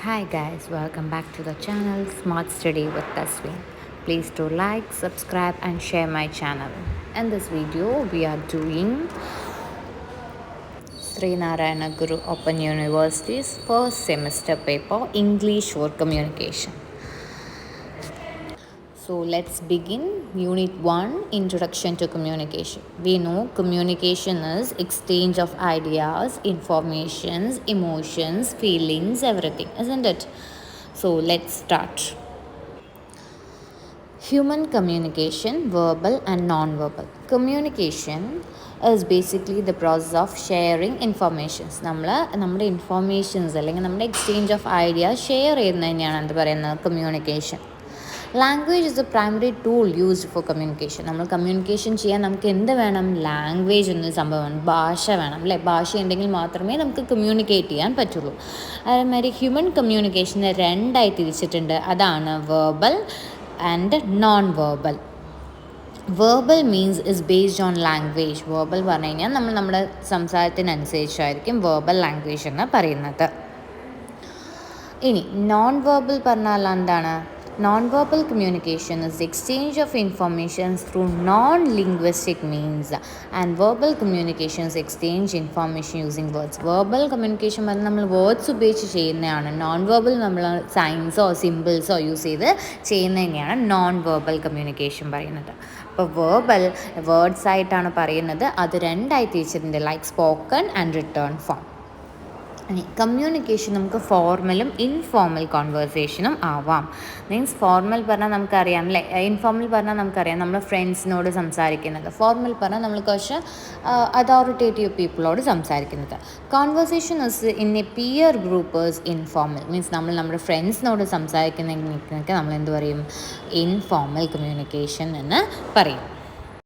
Hi guys, welcome back to the channel Smart Study with Tasween. Please do like, subscribe and share my channel. In this video, we are doing Sri Narayana Guru Open University's first semester paper, English for Communication. So let's begin Unit 1, Introduction to Communication. We know communication is exchange of ideas, informations, emotions, feelings, everything, isn't it? So let's start. Human communication, verbal and non-verbal. Communication is basically the process of sharing informations. നമ്മുടെ informations അല്ലെങ്കിൽ നമ്മുടെ exchange of ideas share ചെയ്യുന്നത് തന്നെയാണ് എന്ത് പറയുന്നത് communication. Language is A primary tool used for communication. നമ്മൾ communication ചെയ്യാൻ നമുക്ക് എന്ത് വേണം? ലാംഗ്വേജ് എന്നൊരു സംഭവമാണ്, ഭാഷ വേണം അല്ലേ? ഭാഷ ഉണ്ടെങ്കിൽ മാത്രമേ നമുക്ക് കമ്മ്യൂണിക്കേറ്റ് ചെയ്യാൻ പറ്റുള്ളൂ. അതേമാതിരി ഹ്യൂമൻ കമ്മ്യൂണിക്കേഷനെ രണ്ടായി തിരിച്ചിട്ടുണ്ട്. അതാണ് verbal and non verbal. Verbal means is based on language. Verbal പറഞ്ഞു കഴിഞ്ഞാൽ നമ്മുടെ സംസാരത്തിനനുസരിച്ചായിരിക്കും വെർബൽ ലാംഗ്വേജ് എന്ന് പറയുന്നത്. ഇനി നോൺ വെർബൽ പറഞ്ഞാൽ എന്താണ്? Non-verbal communication is the exchange of information through non-linguistic means, and verbal communication is exchange information using words. Verbal communication പറഞ്ഞാൽ നമ്മൾ വേർഡ്സ് ഉപയോഗിച്ച് ചെയ്യുന്നതാണ്. നോൺ വെർബൽ നമ്മൾ സൈൻസോ സിമ്പിൾസോ യൂസ് ചെയ്ത് ചെയ്യുന്നത് തന്നെയാണ് നോൺ വെർബൽ കമ്മ്യൂണിക്കേഷൻ പറയുന്നത്. അപ്പോൾ വെർബൽ വേർഡ്സ് ആയിട്ടാണ് പറയുന്നത്. അത് രണ്ടായി തിരിച്ചിട്ടുണ്ട്, like spoken and return form. Communication നമുക്ക് ഫോർമലും ഇൻഫോർമൽ കോൺവേഴ്സേഷനും ആവാം. മീൻസ് ഫോർമൽ പറഞ്ഞാൽ നമുക്കറിയാം അല്ലേ, ഇൻഫോർമൽ പറഞ്ഞാൽ നമുക്കറിയാം നമ്മൾ ഫ്രണ്ട്സിനോട് സംസാരിക്കുന്നത്. ഫോർമൽ പറഞ്ഞാൽ നമ്മൾ കുറച്ച് അതോറിറ്റേറ്റീവ് പീപ്പിളോട് സംസാരിക്കുന്നത്. Conversation is in a peer group is informal. Means നമ്മൾ നമ്മുടെ ഫ്രണ്ട്സിനോട് സംസാരിക്കുന്നതിനൊക്കെ നമ്മൾ എന്ത് പറയും? ഇൻഫോർമൽ കമ്മ്യൂണിക്കേഷൻ എന്ന് പറയും.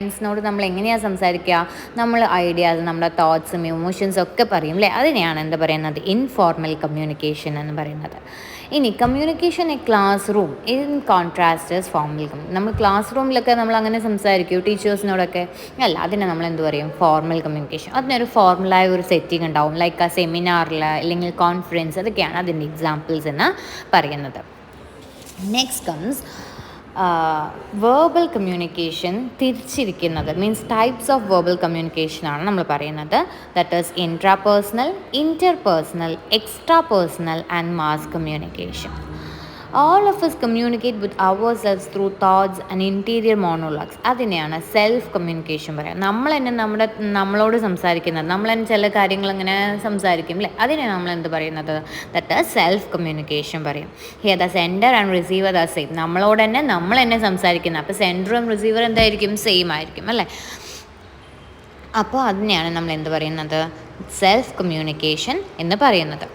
ഫ്രണ്ട്സിനോട് നമ്മൾ എങ്ങനെയാണ് സംസാരിക്കുക? നമ്മൾ ഐഡിയാസ്, നമ്മുടെ തോട്ട്സും ഇമോഷൻസും ഒക്കെ പറയും അല്ലേ? അതിനെയാണ് എന്താ പറയുന്നത്? ഇൻഫോർമൽ കമ്മ്യൂണിക്കേഷൻ എന്ന് പറയുന്നത്. ഇനി communication A class room in contrast formal. നമ്മൾ ക്ലാസ് റൂമിലൊക്കെ നമ്മൾ അങ്ങനെ സംസാരിക്കും ടീച്ചേഴ്സിനോടൊക്കെ അല്ല, അതിനെ നമ്മൾ എന്ത് പറയും? Formal communication. അതിനൊരു ഫോർമലായ ഒരു സെറ്റിംഗ് ഉണ്ടാവും, ലൈക്ക് ആ സെമിനാറിൽ അല്ലെങ്കിൽ കോൺഫറൻസ്, അതൊക്കെയാണ് അതിൻ്റെ എക്സാമ്പിൾസ് എന്ന് പറയുന്നത്. Next comes verbal communication. തിരിച്ചിരിക്കുന്നത് means types of verbal communication ആണ് നമ്മൾ പറയുന്നത്. That is intrapersonal, interpersonal, extra personal and mass communication. All of us communicate with ourselves through thoughts and interior monologues. അതിനെയാണ് self communication പറയാം. നമ്മൾ തന്നെ നമ്മളോട് സംസാരിക്കുന്നത്, നമ്മൾ തന്നെ ചില കാര്യങ്ങൾ ഇങ്ങനെ സംസാരിക്കും അല്ലേ? അതിനെയാണ് നമ്മൾ എന്ത് പറയുന്നത്? ദാറ്റ് ഈസ് സെൽഫ് കമ്മ്യൂണിക്കേഷൻ പറയും. Here the sender and receiver the same. നമ്മളോട് തന്നെ നമ്മൾ തന്നെ സംസാരിക്കുന്നത്. അപ്പോൾ സെൻഡറും റിസീവർ എന്തായിരിക്കും? സെയിം ആയിരിക്കും അല്ലേ? അപ്പോൾ അതിനെയാണ് നമ്മൾ എന്ത് പറയുന്നത്? സെൽഫ് കമ്മ്യൂണിക്കേഷൻ എന്ന് പറയുന്നത്.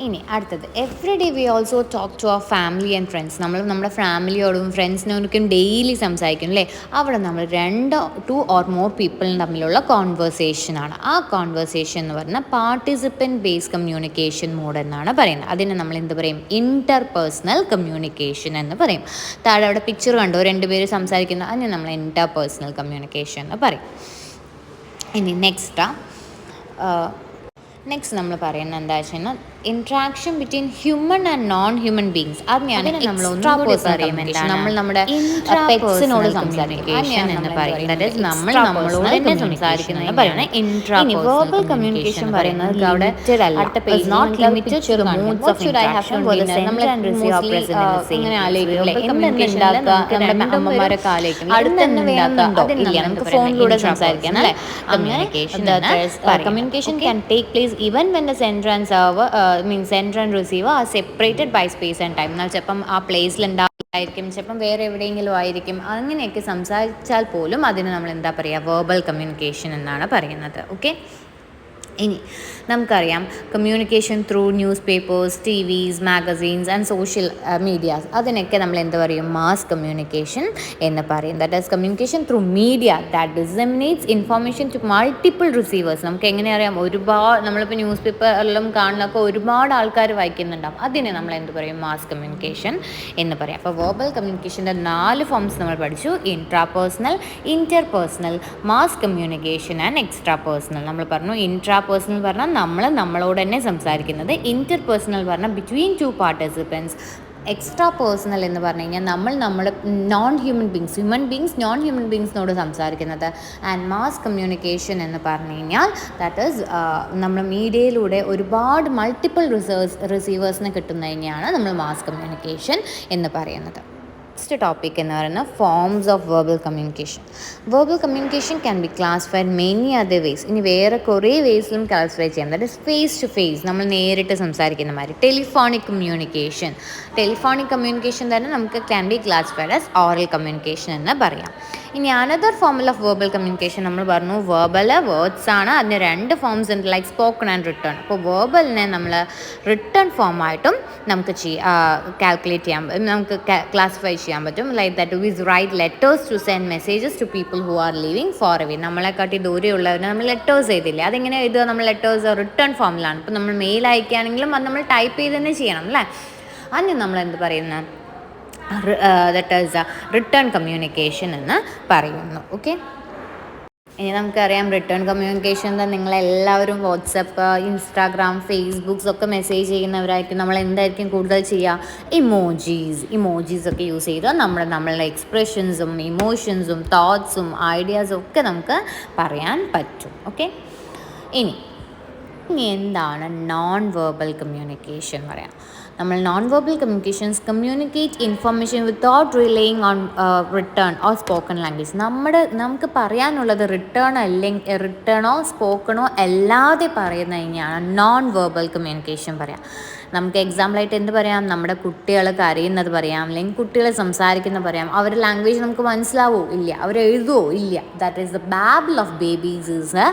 ഇനി അടുത്തത്, every day we also talk to our family and friends. നമ്മൾ നമ്മുടെ ഫാമിലിയോടും ഫ്രണ്ട്സിനോടൊക്കെ ഡെയിലി സംസാരിക്കും അല്ലേ? അവിടെ നമ്മൾ 2 or more പീപ്പിളും തമ്മിലുള്ള കോൺവേഴ്സേഷനാണ്. ആ കോൺവേഴ്സേഷൻ എന്ന് പറഞ്ഞാൽ പാർട്ടിസിപ്പൻറ്റ് ബേസ്ഡ് കമ്മ്യൂണിക്കേഷൻ മോഡ് എന്നാണ് പറയുന്നത്. അതിനെ നമ്മൾ എന്ത് പറയും? ഇൻ്റർപേഴ്സണൽ കമ്മ്യൂണിക്കേഷൻ എന്ന് പറയും. താഴെ അവിടെ പിക്ചർ കണ്ടോ, 2 പേര് സംസാരിക്കുന്നത്, അതിനെ നമ്മൾ ഇൻ്റർപേഴ്സണൽ കമ്മ്യൂണിക്കേഷൻ എന്ന് പറയും. ഇനി നെക്സ്റ്റ് നമ്മൾ പറയുന്നത് എന്താ വെച്ച് കഴിഞ്ഞാൽ interaction between human and non human beings. അതിനെയാണ് നമ്മൾ നമ്മൾ നമ്മുടെ പെറ്റ്സിനോട് സംസാരിക്കുന്നത് എന്ന് പറയുന്നത്. നമ്മൾ നമ്മളോട് തന്നെ സംസാരിക്കുന്നത് പറയുന്നത് ഇൻട്രാ. വെർബൽ കമ്മ്യൂണിക്കേഷൻ പറയുന്നത് അവിടെ not limited to the modes of interaction. നമ്മൾ ഇങ്ങനെ ആലോചിക്കില്ലേ, എന്തുണ്ടാക്കുക, നമ്മുടെ അമ്മമാരൊക്കെ ആലോചിക്കും അടുത്ത് തന്നെ വേണമെന്നുണ്ടോ ഇല്ല, നമുക്ക് ഫോണിലൂടെ സംസാരിക്കാം അല്ലേ? Communication can take place even when the sender and server means sender and receiver are separated by space and time. എന്നാൽ ചിലപ്പം ആ പ്ലേസിലുണ്ടായിരിക്കും, ചിലപ്പം വേറെ എവിടെയെങ്കിലും ആയിരിക്കും. അങ്ങനെയൊക്കെ സംസാരിച്ചാൽ പോലും അതിന് നമ്മൾ എന്താ പറയുക? വെർബൽ കമ്മ്യൂണിക്കേഷൻ എന്നാണ് പറയുന്നത്. ഓക്കെ. ഇനി നമുക്കറിയാം communication through newspapers, TVs, magazines and social medias, അതിനൊക്കെ നമ്മൾ എന്ത് പറയും? മാസ് കമ്മ്യൂണിക്കേഷൻ എന്ന് പറയും. That is communication through media that disseminates information to multiple receivers. നമുക്ക് എങ്ങനെ അറിയാം? ഒരുപാട് നമ്മളിപ്പോൾ ന്യൂസ് പേപ്പറിലും കാണുന്നൊക്കെ ഒരുപാട് ആൾക്കാർ വായിക്കുന്നുണ്ടാവും. അതിനെ നമ്മൾ എന്ത് പറയും? മാസ് കമ്മ്യൂണിക്കേഷൻ എന്ന് പറയാം. അപ്പോൾ വെർബൽ കമ്മ്യൂണിക്കേഷൻ്റെ 4 ഫോംസ് നമ്മൾ പഠിച്ചു: intra personal, inter personal, mass communication and extra personal. നമ്മൾ പറഞ്ഞു ഇൻട്രാ പേഴ്സണൽ പറഞ്ഞാൽ നമ്മളോട് തന്നെ സംസാരിക്കുന്നത്, ഇൻ്റർ പേഴ്സണൽ പറഞ്ഞാൽ ബിറ്റ്വീൻ 2 പാർട്ടിസിപ്പൻസ്, എക്സ്ട്രാ പേഴ്സണൽ എന്ന് പറഞ്ഞു കഴിഞ്ഞാൽ നമ്മുടെ നോൺ ഹ്യൂമൻ ബീങ്സിനോട് സംസാരിക്കുന്നത്. ആൻഡ് മാസ് കമ്മ്യൂണിക്കേഷൻ എന്ന് പറഞ്ഞു കഴിഞ്ഞാൽ ദാറ്റ് ഈസ് നമ്മൾ മീഡിയയിലൂടെ ഒരുപാട് മൾട്ടിപ്പിൾ റിസീവേഴ്സിനെ കിട്ടുന്നതിനെയാണ് നമ്മൾ മാസ് കമ്മ്യൂണിക്കേഷൻ എന്ന് പറയുന്നത്. നെക്സ്റ്റ് ടോപ്പിക് എന്ന് പറയുന്നത് forms of verbal communication. Verbal communication can be classified many other ways. ഇനി വേറെ കുറേ വേസിലും ക്ലാസിഫൈ ചെയ്യാം. That is face to face, നമ്മൾ നേരിട്ട് സംസാരിക്കുന്ന മാതിരി. ടെലിഫോണിക് കമ്മ്യൂണിക്കേഷൻ തന്നെ നമുക്ക് can be classified as oral communication എന്ന് പറയാം. ഇനി അനദർ ഫോമിൽ ഓഫ് വെർബൽ കമ്മ്യൂണിക്കേഷൻ നമ്മൾ പറഞ്ഞു വേർബൽ വേർഡ്സ് ആണ്. അതിന് 2 ഫോംസ് ഉണ്ട്, ലൈക്ക് സ്പോക്കൺ ആൻഡ് റിട്ടേൺ. അപ്പോൾ വേർബലിനെ നമ്മൾ റിട്ടേൺ ഫോമായിട്ടും നമുക്ക് കാൽക്കുലേറ്റ് ചെയ്യാൻ, നമുക്ക് ക്ലാസിഫൈ ചെയ്യാൻ പറ്റും. Like that we write letters to send messages to people who are living far away. നമ്മളെക്കാട്ടി ദൂരെയുള്ളവരെ നമ്മൾ ലെറ്റേഴ്സ് ചെയ്തില്ലേ, അതെങ്ങനെ എഴുതുക? നമ്മൾ ലെറ്റേഴ്സ് റിട്ടേൺ ഫോമിലാണ്. ഇപ്പോൾ നമ്മൾ മെയിൽ അയക്കുകയാണെങ്കിലും അത് നമ്മൾ ടൈപ്പ് ചെയ്ത് തന്നെ ചെയ്യണം അല്ലേ. അതിന് നമ്മൾ എന്ത് പറയുന്നത്? ദാറ്റ് ഈസ് റിട്ടേൺ കമ്മ്യൂണിക്കേഷൻ എന്ന് പറയുന്നു. ഓക്കെ, ഇനി നമുക്കറിയാം റിട്ടേൺ കമ്മ്യൂണിക്കേഷൻ എന്താ. നിങ്ങളെല്ലാവരും വാട്സപ്പ്, ഇൻസ്റ്റാഗ്രാം, ഫേസ്ബുക്സ് ഒക്കെ മെസ്സേജ് ചെയ്യുന്നവരായിരിക്കും. നമ്മൾ എന്തായിരിക്കും കൂടുതൽ ചെയ്യുക? ഇമോജീസ് ഒക്കെ യൂസ് ചെയ്ത് നമ്മളുടെ എക്സ്പ്രഷൻസും ഇമോഷൻസും തോട്ട്സും ഐഡിയാസും ഒക്കെ നമുക്ക് പറയാൻ പറ്റും. ഓക്കെ, ഇനി എന്താണ് നോൺ വെർബൽ കമ്മ്യൂണിക്കേഷൻ പറയാം. നമ്മൾ non verbal communications communicate information without relaying on written or spoken language. നമുക്ക് പറയാനുള്ളത് റിട്ടേണോ സ്പോക്കണോ അല്ലാതെ പറയുന്നതിനെയാണ് നോൺ വെർബൽ കമ്മ്യൂണിക്കേഷൻ പറയാം. നമുക്ക് എക്സാമ്പിളായിട്ട് എന്ത് പറയാം? നമ്മുടെ കുട്ടികൾ കരയുന്നത് പറയാം, അല്ലെങ്കിൽ കുട്ടികൾ സംസാരിക്കുന്നത് പറയാം. അവരുടെ ലാംഗ്വേജ് നമുക്ക് മനസ്സിലാവോ? ഇല്ല. അവർ എഴുതുമോ? ഇല്ല. That is the ബാബിൾ of babies is A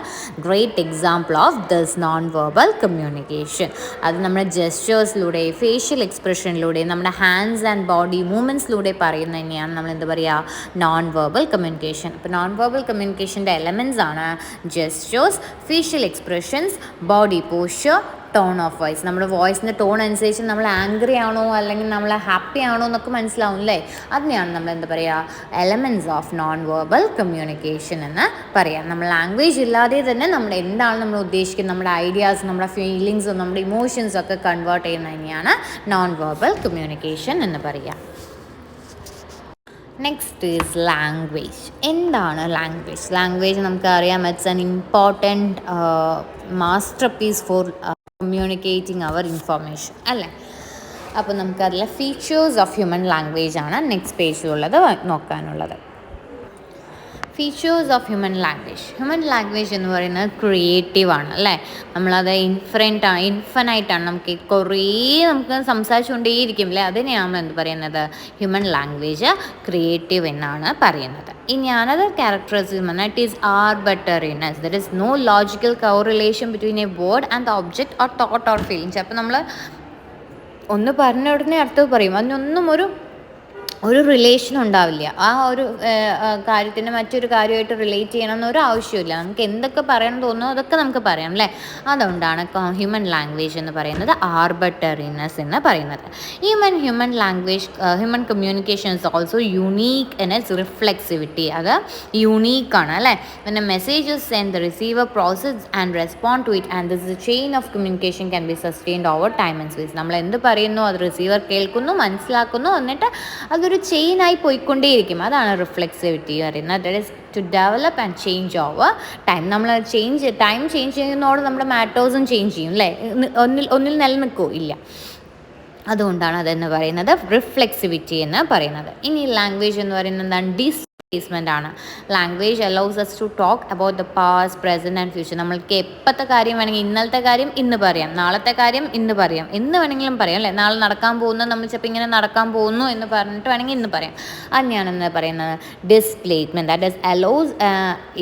great example of this non verbal communication. അത് നമ്മുടെ ജെസ്റ്റേഴ്സിലൂടെ, ഫേഷ്യൽ എക്സ്പ്രഷനിലൂടെ, നമ്മുടെ ഹാൻഡ്സ് ആൻഡ് ബോഡി മൂവ്മെൻറ്റ്സിലൂടെ പറയുന്നത് തന്നെയാണ് നമ്മൾ എന്ത് പറയുക? Non verbal communication. അപ്പോൾ നോൺ വെർബൽ കമ്മ്യൂണിക്കേഷൻ്റെ എലമെൻറ്റ്സ് ആണ് gestures, facial expressions, body posture, tone of voice. നമ്മുടെ വോയിസിൻ്റെ ടോൺ അനുസരിച്ച് നമ്മൾ ആംഗ്രി ആണോ അല്ലെങ്കിൽ നമ്മൾ ഹാപ്പി ആണോ എന്നൊക്കെ മനസ്സിലാവും അല്ലേ. അതിനെയാണ് നമ്മൾ എന്താ പറയുക? Elements of non verbal communication എന്ന് പറയാം. നമ്മൾ ലാംഗ്വേജ് ഇല്ലാതെ തന്നെ നമ്മൾ എന്താണ് നമ്മൾ ഉദ്ദേശിക്കുന്നത്, നമ്മുടെ ഐഡിയാസ്, നമ്മുടെ ഫീലിങ്സും നമ്മുടെ ഇമോഷൻസും ഒക്കെ കൺവേർട്ട് ചെയ്യുന്നതിനെയാണ് നോൺ വെർബൽ കമ്മ്യൂണിക്കേഷൻ എന്ന് പറയുക. Next is language. എന്താണ് ലാംഗ്വേജ്? ലാംഗ്വേജ് നമുക്കറിയാം it's an important masterpiece for communicating our information അല്ലേ. അപ്പോൾ നമുക്കതിലെ ഫീച്ചേഴ്സ് ഓഫ് ഹ്യൂമൻ ലാംഗ്വേജ് ആണ് നെക്സ്റ്റ് പേജിലുള്ളത് നോക്കാനുള്ളത്. ഫീച്ചേഴ്സ് ഓഫ് ഹ്യൂമൻ ലാംഗ്വേജ് എന്ന് പറയുന്നത് ക്രിയേറ്റീവാണ് അല്ലേ. നമ്മളത് ഇൻഫനൈറ്റാണ്. നമുക്ക് സംസാരിച്ചുകൊണ്ടേയിരിക്കും അല്ലേ. അതിനെയാണ് നമ്മൾ എന്ത് പറയുന്നത്? ഹ്യൂമൻ ലാംഗ്വേജ് ക്രിയേറ്റീവ് എന്നാണ് പറയുന്നത്. ഇനി അനദർ ക്യാരക്ടറിസ്റ്റിക്സ് പറഞ്ഞാൽ it is arbitrariness. There is no logical correlation between a word and the object or thought or feelings. അപ്പോൾ നമ്മൾ ഒന്ന് പറഞ്ഞ ഉടനെ അടുത്തത് പറയും, അതിനൊന്നും ഒരു റിലേഷൻ ഉണ്ടാവില്ല. ആ ഒരു കാര്യത്തിന് മറ്റൊരു കാര്യമായിട്ട് റിലേറ്റ് ചെയ്യണമെന്നൊരു ആവശ്യമില്ല. നമുക്ക് എന്തൊക്കെ പറയണം തോന്നുന്നു അതൊക്കെ നമുക്ക് പറയാം അല്ലേ. അതുകൊണ്ടാണ് ഹ്യൂമൻ ലാംഗ്വേജ് എന്ന് പറയുന്നത് ആർബിട്രറിനെസ് എന്ന് പറയുന്നത്. Human communication is also unique in its reflexivity. അത് യുണീക്കാണ് അല്ലേ. പിന്നെ messages send the receiver process and respond to it and this chain of communication can be sustained over time and space. നമ്മൾ എന്ത് പറയുന്നു അത് റിസീവർ കേൾക്കുന്നു, മനസ്സിലാക്കുന്നു, എന്നിട്ട് അതൊരു ചെയിനായി പോയിക്കൊണ്ടേയിരിക്കും. അതാണ് റിഫ്ലെക്സിവിറ്റി പറയുന്നത്. That is to develop and change over time. നമ്മൾ ടൈം ചേഞ്ച് ചെയ്യുന്നതോടെ നമ്മുടെ മാറ്റേഴ്സും ചേഞ്ച് ചെയ്യും അല്ലേ. ഒന്നിൽ നിലനിൽക്കുമോ? ഇല്ല. അതുകൊണ്ടാണ് അതെന്ന് പറയുന്നത് റിഫ്ലെക്സിവിറ്റി എന്ന് പറയുന്നത്. ഇനി ലാംഗ്വേജ് എന്ന് പറയുന്നത് എന്താണ്? ഡിസ്പ്ലേസ്മെൻ്റ് ആണ്. Language allows us to talk about the past present and future. നമ്മൾക്ക് എപ്പോഴത്തെ കാര്യം വേണമെങ്കിൽ ഇന്നലത്തെ കാര്യം ഇന്ന് പറയാം, നാളത്തെ കാര്യം ഇന്ന് പറയാം, എന്ന് വേണമെങ്കിലും പറയാം അല്ലേ. നാളെ നടക്കാൻ പോകുന്നത് നമ്മൾ ചിലപ്പോൾ ഇങ്ങനെ നടക്കാൻ പോകുന്നു എന്ന് പറഞ്ഞിട്ട് വേണമെങ്കിൽ ഇന്ന് പറയാം. അത് ഞാനെന്ന് പറയുന്നത് displacement. That is allows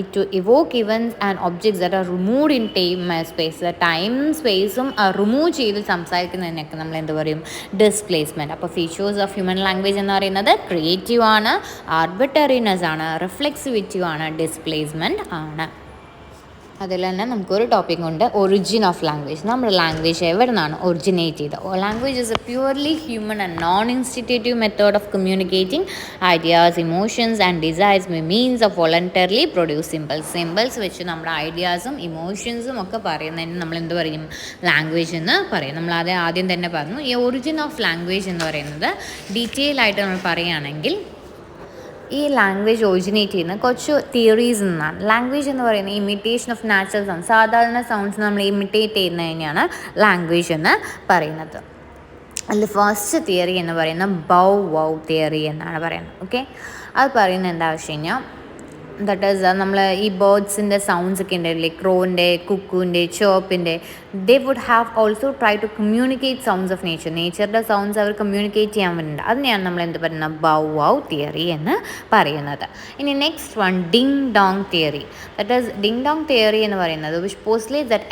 it to evoke events and objects that are removed in time space. Time സ്പേസും റിമൂവ് ചെയ്ത് സംസാരിക്കുന്നതിനൊക്കെ നമ്മൾ എന്ത് പറയും? ഡിസ്പ്ലേസ്മെൻറ്റ്. അപ്പോൾ ഫീച്ചേഴ്സ് ഓഫ് ഹ്യൂമൻ ലാംഗ്വേജ് എന്ന് പറയുന്നത് ക്രിയേറ്റീവ് ആണ്, ആർബിറ്ററിനെസ് ആണ്, റിഫ്ലെക്സിവിറ്റീവ് ആണ്, ഡിസ്പ്ലേസ്മെൻറ്റ് ആണ്. അതിൽ തന്നെ നമുക്കൊരു ടോപ്പിക് ഉണ്ട്, ഒറിജിൻ ഓഫ് ലാംഗ്വേജ്. നമ്മുടെ ലാംഗ്വേജ് എവിടെ നിന്നാണ് ഒറിജിനേറ്റ് ചെയ്തത്? Language is a purely human and non instinctive method of communicating ideas, emotions and desires by means of voluntarily produce symbols. Symbols വെച്ച് നമ്മുടെ ഐഡിയാസും ഇമോഷൻസും ഒക്കെ പറയുന്നതിന് നമ്മൾ എന്ത് പറയും? ലാംഗ്വേജ് എന്ന് പറയും. നമ്മൾ ആദ്യം തന്നെ പറഞ്ഞു. ഈ ഒറിജിൻ ഓഫ് ലാംഗ്വേജ് എന്ന് പറയുന്നത് ഡീറ്റെയിൽ ആയിട്ട് നമ്മൾ പറയുകയാണെങ്കിൽ ഈ ലാംഗ്വേജ് ഒറിജിനേറ്റ് ചെയ്യുന്ന കുറച്ച് തിയറീസ് നിന്നാണ്. ലാംഗ്വേജ് എന്ന് പറയുന്നത് ഇമിറ്റേഷൻ ഓഫ് നാച്ചുറൽ സൗണ്ട്. സാധാരണ സൗണ്ട്സ് നമ്മൾ ഇമിറ്റേറ്റ് ചെയ്യുന്നതിനെയാണ് ലാംഗ്വേജ് എന്ന് പറയുന്നത്. അതിൽ ഫസ്റ്റ് തിയറി എന്ന് പറയുന്നത് ബൗ വൗ തിയറി എന്നാണ് പറയുന്നത്. ഓക്കെ, അത് പറയുന്നത് എന്താ വെച്ച് കഴിഞ്ഞാൽ, ദാറ്റ് ഈസ് നമ്മൾ ഈ ബേർഡ്സിൻ്റെ സൗണ്ട്സ് ഒക്കെ ഉണ്ടായില്ലേ, ക്രോൻ്റെ, കുക്കുവിൻ്റെ, ചോപ്പിൻ്റെ, they would have also try to communicate sounds of nature. നേച്ചറിൻ്റെ സൗണ്ട്സ് അവർ കമ്മ്യൂണിക്കേറ്റ് ചെയ്യാൻ വേണ്ടിയിട്ട് അതിനെയാണ് നമ്മൾ എന്ത് പറയുന്നത്? ബൗ വൗ തിയറി എന്ന് പറയുന്നത്. ഇനി next one Ding dong theory. That is Ding dong theory എന്ന് പറയുന്നത് which postulates that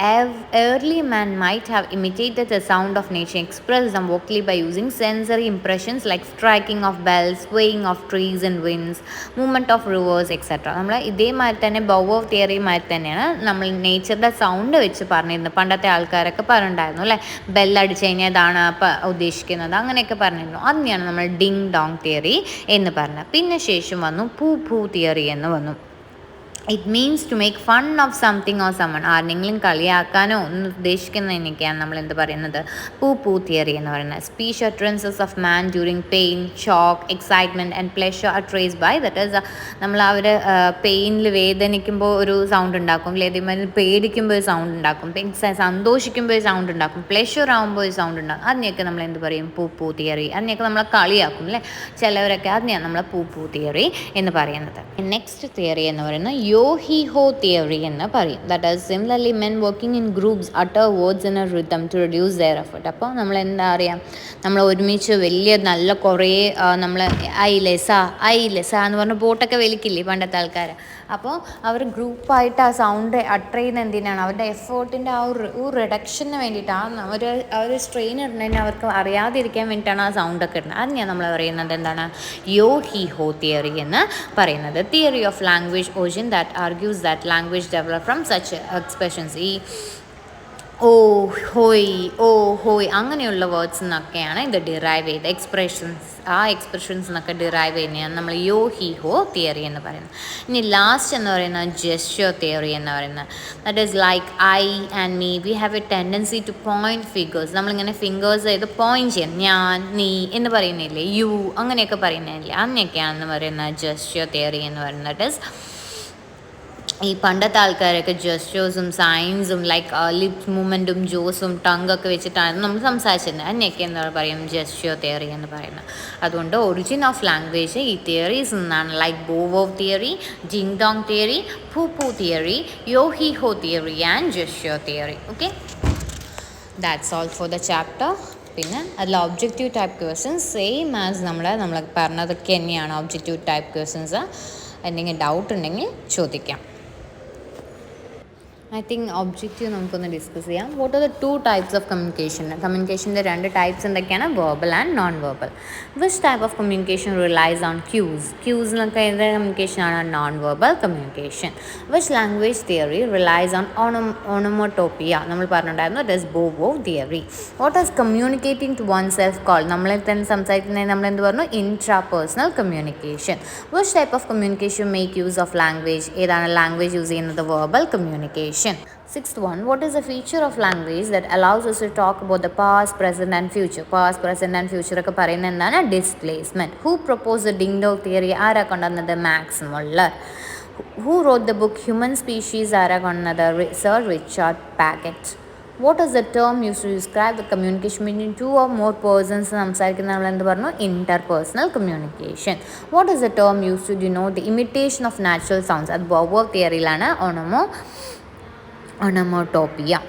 early man might have imitated the sound of nature, expressed them vocally by using sensory impressions like striking of bells, swaying of trees in winds, movement of rivers, etc. നമ്മൾ ഇതേമാതിരി തന്നെ bow wow തിയറിയുമാതിരി തന്നെയാണ് നമ്മൾ നേച്ചറുടെ sound വെച്ച് പറഞ്ഞിരുന്നത്. പണ്ടത്തെ ആൾക്കാരൊക്കെ പറഞ്ഞിട്ടുണ്ടായിരുന്നു അല്ലേ, ബെല്ലടിച്ച് കഴിഞ്ഞാൽ ഇതാണ് ഉദ്ദേശിക്കുന്നത്, അങ്ങനെയൊക്കെ പറഞ്ഞിരുന്നു. അതിനെയാണ് നമ്മൾ ഡിങ് ഡോങ് തിയറി എന്ന് പറഞ്ഞത്. പിന്നെ ശേഷം വന്നു പൂ പൂ തിയറി എന്ന് വന്നു. It means to make fun of something or someone. ആരെങ്കിലും കളിയാക്കാനോ ഒന്ന് ഉദ്ദേശിക്കുന്നതിനൊക്കെയാണ് നമ്മൾ എന്ത് പറയുന്നത്? പൂ പൂ തിയറി എന്ന് പറയുന്നത്. Speech utterances of man during pain, shock, excitement and pleasure are traced by. That is നമ്മൾ അവർ പെയിനിൽ വേദനിക്കുമ്പോൾ ഒരു സൗണ്ട് ഉണ്ടാക്കും, അതേമാതിരി പേടിക്കുമ്പോൾ ഒരു സൗണ്ട് ഉണ്ടാക്കും, സന്തോഷിക്കുമ്പോൾ ഒരു സൗണ്ട് ഉണ്ടാക്കും, പ്ലഷർ ആകുമ്പോൾ ഒരു സൗണ്ട് ഉണ്ടാക്കും. അതിനെയൊക്കെ നമ്മൾ എന്ത് പറയും? പൂ പൂ തിയറി. അതിനെയൊക്കെ നമ്മൾ കളിയാക്കും അല്ലേ ചിലവരൊക്കെ. അതിനെയാണ് നമ്മൾ പൂ പൂ തിയറി എന്ന് പറയുന്നത്. നെക്സ്റ്റ് തിയറി എന്ന് പറയുന്നത് യോ ഹി ഹോ തിയറി എന്ന് പറയും. That is similarly men working in groups utter words in a rhythm to reduce their effort. അപ്പോൾ നമ്മൾ എന്താ അറിയാം, നമ്മൾ ഒരുമിച്ച് വലിയ നല്ല കുറേ നമ്മൾ ഐ ലെസ എന്ന് പറഞ്ഞ ബോട്ടൊക്കെ വലിക്കില്ലേ പണ്ടത്തെ ആൾക്കാർ. അപ്പോൾ അവർ ഗ്രൂപ്പായിട്ട് ആ സൗണ്ട് അട്ടർ ചെയ്യുന്ന എന്തിനാണ്? അവരുടെ എഫേർട്ടിൻ്റെ ആ ഒരു റിഡക്ഷന് വേണ്ടിയിട്ട്, ആ ഒരു സ്ട്രെയിൻ ഇടുന്നതിന് അവർക്ക് അറിയാതിരിക്കാൻ വേണ്ടിയിട്ടാണ് ആ സൗണ്ടൊക്കെ ഇടുന്നത്. അതിനെയാണ് നമ്മൾ പറയുന്നത് എന്താണ്? യോ ഹി ഹോ തിയറി എന്ന് പറയുന്നത്. Theory of language origin that argues that language developed from such expressions. ഈ ഓ ഹോയ് അങ്ങനെയുള്ള വേർഡ്സ് എന്നൊക്കെയാണ് ഇത് ഡിറൈവ് ചെയ്ത് എക്സ്പ്രഷൻസ് എന്നൊക്കെ ഡിറൈവ് ചെയ്യുന്നതാണ് നമ്മൾ യോ ഹി ഹോ തിയറി എന്ന് പറയുന്നത്. ഇനി ലാസ്റ്റ് എന്ന് പറയുന്നത് ജെസ്റ്റർ തിയറി എന്ന് പറയുന്നത്. That is like I and me we have A tendency two point fingers. നമ്മളിങ്ങനെ ഫിംഗേഴ്സ് ചെയ്ത് പോയിൻറ്റ് ചെയ്യും. ഞാൻ, നീ എന്ന് പറയുന്നില്ലേ, യു അങ്ങനെയൊക്കെ പറയുന്നില്ലേ, അങ്ങനെയൊക്കെയാണെന്ന് പറയുന്നത് ജെസ്റ്റർ തിയറി എന്ന് പറയുന്നത്. ദാറ്റ് ഈസ് ഈ പണ്ടത്തെ ആൾക്കാരൊക്കെ ജെസ്റ്റേഴ്സും സൈൻസും ലൈക്ക് ലിപ്സ് മൂവ്മെൻറ്റും ജോസും ടങ്ങൊക്കെ വെച്ചിട്ടാണ് നമ്മൾ സംസാരിച്ചിരുന്നത്. അതിനെയൊക്കെ എന്താ പറയും? ജെസ്റ്റർ തിയറി എന്ന് പറയുന്നത്. അതുകൊണ്ട് ഒറിജിൻ ഓഫ് ലാംഗ്വേജ് ഈ തിയറീസ് നിന്നാണ്. Like bow wow theory, ding dong theory, pooh pooh theory, yo he ho theory and gesture theory. Okay, that's all for the chapter. പിന്നെ അതിൽ objective type questions same as നമ്മൾ പറഞ്ഞതൊക്കെ തന്നെയാണ് objective type questions. എന്തെങ്കിലും doubt ഉണ്ടെങ്കിൽ ചോദിക്കാം. I think objective നമുക്കൊന്ന് discuss ചെയ്യാം. What are the two types of communication? കമ്മ്യൂണിക്കേഷൻ്റെ രണ്ട് ടൈപ്സ് എന്തൊക്കെയാണ്? Verbal and non verbal. Which type of communication relies on ക്യൂസിനൊക്കെ ഏത് കമ്മ്യൂണിക്കേഷനാണ്? Non verbal communication. Which language theory relies on onomatopoeia? നമ്മൾ പറഞ്ഞിട്ടുണ്ടായിരുന്നു that is bow wow theory. What is communicating to oneself call? നമ്മളെ തന്നെ സംസാരിക്കുന്നത് നമ്മൾ എന്ത് പറഞ്ഞു? Intra personal communication. Which type of communication make use of language? ഏതാണ് language use ചെയ്യുന്നത്? Verbal communication. Sixth one, what is the feature of language that allows us to talk about the past, present and future? Past, present and future ഒക്കെ പറയുന്നത് എന്താണ്? Displacement. Who proposed the ding dong theory? ആരാ കൊണ്ടുവന്നത്? Max Muller. Who wrote the book Human Species? ആരാ കൊണ്ടുവന്നത്? Sir Richard Paget. What is the term used to describe the communication between two or more persons സംസാരിക്കുന്ന നമ്മൾ എന്ത് പറഞ്ഞു interpersonal communication. What is the term used to denote the imitation of natural sounds? അത് ബോബോവ് തിയറിയിലാണ് onomatopoeia.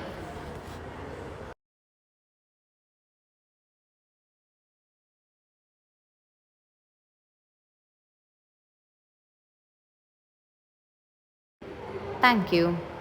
Thank you.